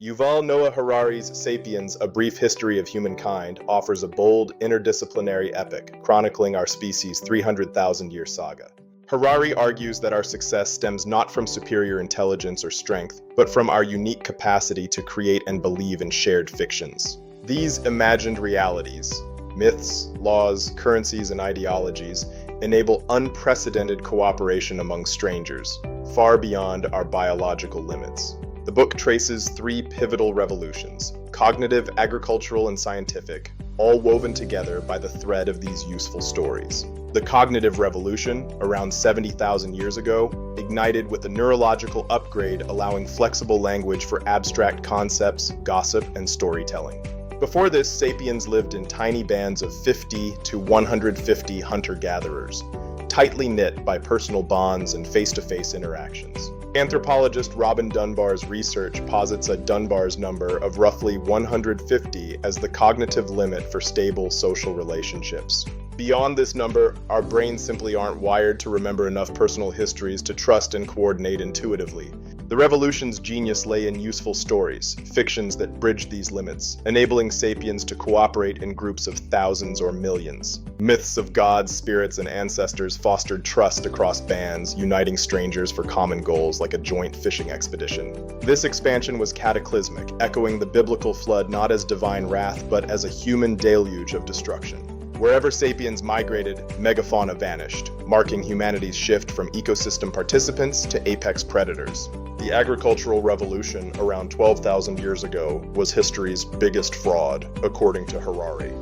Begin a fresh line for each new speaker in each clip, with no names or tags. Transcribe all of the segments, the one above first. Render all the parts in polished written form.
Yuval Noah Harari's Sapiens, A Brief History of Humankind offers a bold, interdisciplinary epic chronicling our species' 300,000-year saga. Harari argues that our success stems not from superior intelligence or strength, but from our unique capacity to create and believe in shared fictions. These imagined realities, myths, laws, currencies, and ideologies, enable unprecedented cooperation among strangers, far beyond our biological limits. The book traces three pivotal revolutions: cognitive, agricultural, and scientific, all woven together by the thread of these useful stories. The cognitive revolution, around 70,000 years ago, ignited with a neurological upgrade allowing flexible language for abstract concepts, gossip, and storytelling. Before this, sapiens lived in tiny bands of 50 to 150 hunter-gatherers, tightly knit by personal bonds and face-to-face interactions. Anthropologist Robin Dunbar's research posits a Dunbar's number of roughly 150 as the cognitive limit for stable social relationships. Beyond this number, our brains simply aren't wired to remember enough personal histories to trust and coordinate intuitively. The revolution's genius lay in useful stories, fictions that bridged these limits, enabling sapiens to cooperate in groups of thousands or millions. Myths of gods, spirits, and ancestors fostered trust across bands, uniting strangers for common goals like a joint fishing expedition. This expansion was cataclysmic, echoing the biblical flood not as divine wrath, but as a human deluge of destruction. Wherever sapiens migrated, megafauna vanished, marking humanity's shift from ecosystem participants to apex predators. The agricultural revolution, around 12,000 years ago, was history's biggest fraud, according to Harari.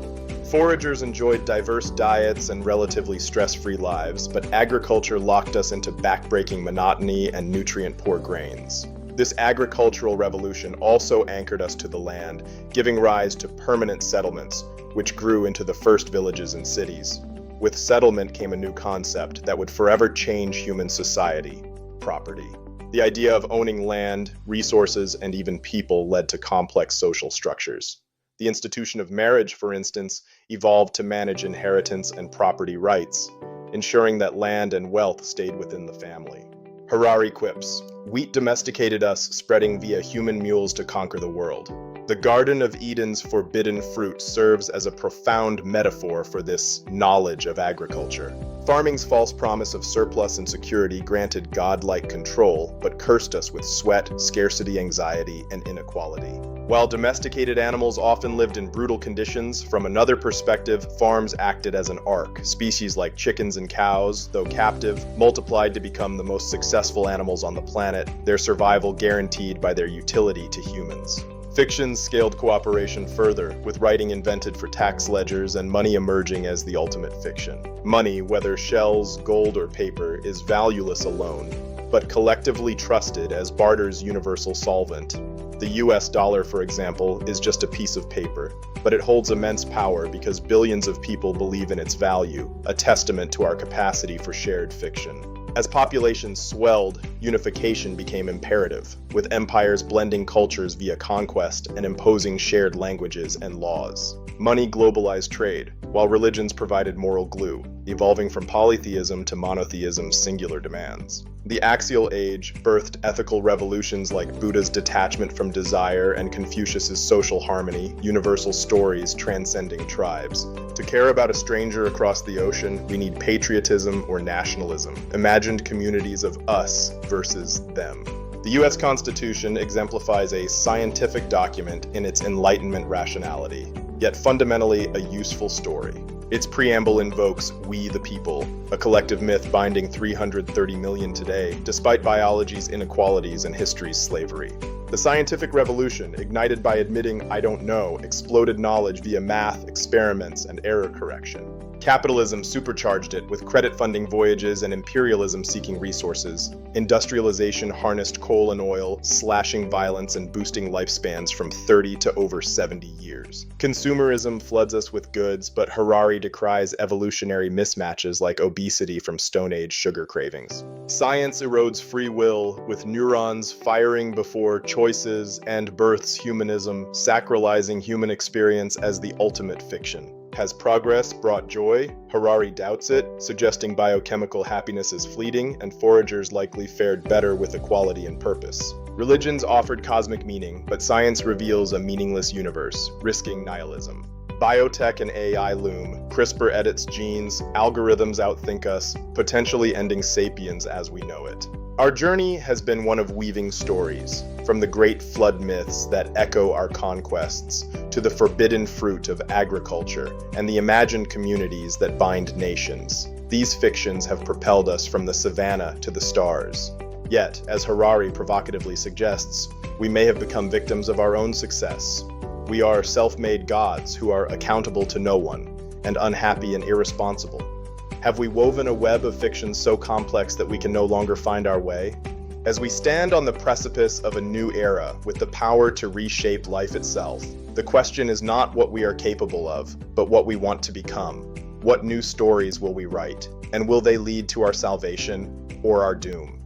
Foragers enjoyed diverse diets and relatively stress-free lives, but agriculture locked us into backbreaking monotony and nutrient-poor grains. This agricultural revolution also anchored us to the land, giving rise to permanent settlements, which grew into the first villages and cities. With settlement came a new concept that would forever change human society: property. The idea of owning land, resources, and even people led to complex social structures. The institution of marriage, for instance, evolved to manage inheritance and property rights, ensuring that land and wealth stayed within the family. Harari quips, "Wheat domesticated us, spreading via human mules to conquer the world." The Garden of Eden's forbidden fruit serves as a profound metaphor for this knowledge of agriculture. Farming's false promise of surplus and security granted godlike control, but cursed us with sweat, scarcity, anxiety, and inequality. While domesticated animals often lived in brutal conditions, from another perspective, farms acted as an ark. Species like chickens and cows, though captive, multiplied to become the most successful animals on the planet, their survival guaranteed by their utility to humans. Fictions scaled cooperation further, with writing invented for tax ledgers and money emerging as the ultimate fiction. Money, whether shells, gold, or paper, is valueless alone, but collectively trusted as barter's universal solvent. The US dollar, for example, is just a piece of paper, but it holds immense power because billions of people believe in its value, a testament to our capacity for shared fiction. As populations swelled, unification became imperative, with empires blending cultures via conquest and imposing shared languages and laws. Money globalized trade, while religions provided moral glue, evolving from polytheism to monotheism's singular demands. The Axial Age birthed ethical revolutions like Buddha's detachment from desire and Confucius's social harmony, universal stories transcending tribes. To care about a stranger across the ocean, we need patriotism or nationalism, imagined communities of us versus them. The U.S. Constitution exemplifies a scientific document in its Enlightenment rationality, yet fundamentally a useful story. Its preamble invokes "we the people," a collective myth binding 330 million today, despite biology's inequalities and history's slavery. The scientific revolution, ignited by admitting "I don't know," exploded knowledge via math, experiments, and error correction. Capitalism supercharged it with credit-funding voyages and imperialism seeking resources. Industrialization harnessed coal and oil, slashing violence and boosting lifespans from 30 to over 70 years. Consumerism floods us with goods, but Harari decries evolutionary mismatches like obesity from Stone Age sugar cravings. Science erodes free will, with neurons firing before choices and births humanism, sacralizing human experience as the ultimate fiction. Has progress brought joy? Harari doubts it, suggesting biochemical happiness is fleeting and foragers likely fared better with equality and purpose. Religions offered cosmic meaning, but science reveals a meaningless universe, risking nihilism. Biotech and AI loom, CRISPR edits genes, algorithms outthink us, potentially ending sapiens as we know it. Our journey has been one of weaving stories, from the great flood myths that echo our conquests, to the forbidden fruit of agriculture and the imagined communities that bind nations. These fictions have propelled us from the savannah to the stars. Yet, as Harari provocatively suggests, we may have become victims of our own success. We are self-made gods who are accountable to no one, and unhappy and irresponsible. Have we woven a web of fiction so complex that we can no longer find our way? As we stand on the precipice of a new era with the power to reshape life itself, the question is not what we are capable of, but what we want to become. What new stories will we write, and will they lead to our salvation or our doom?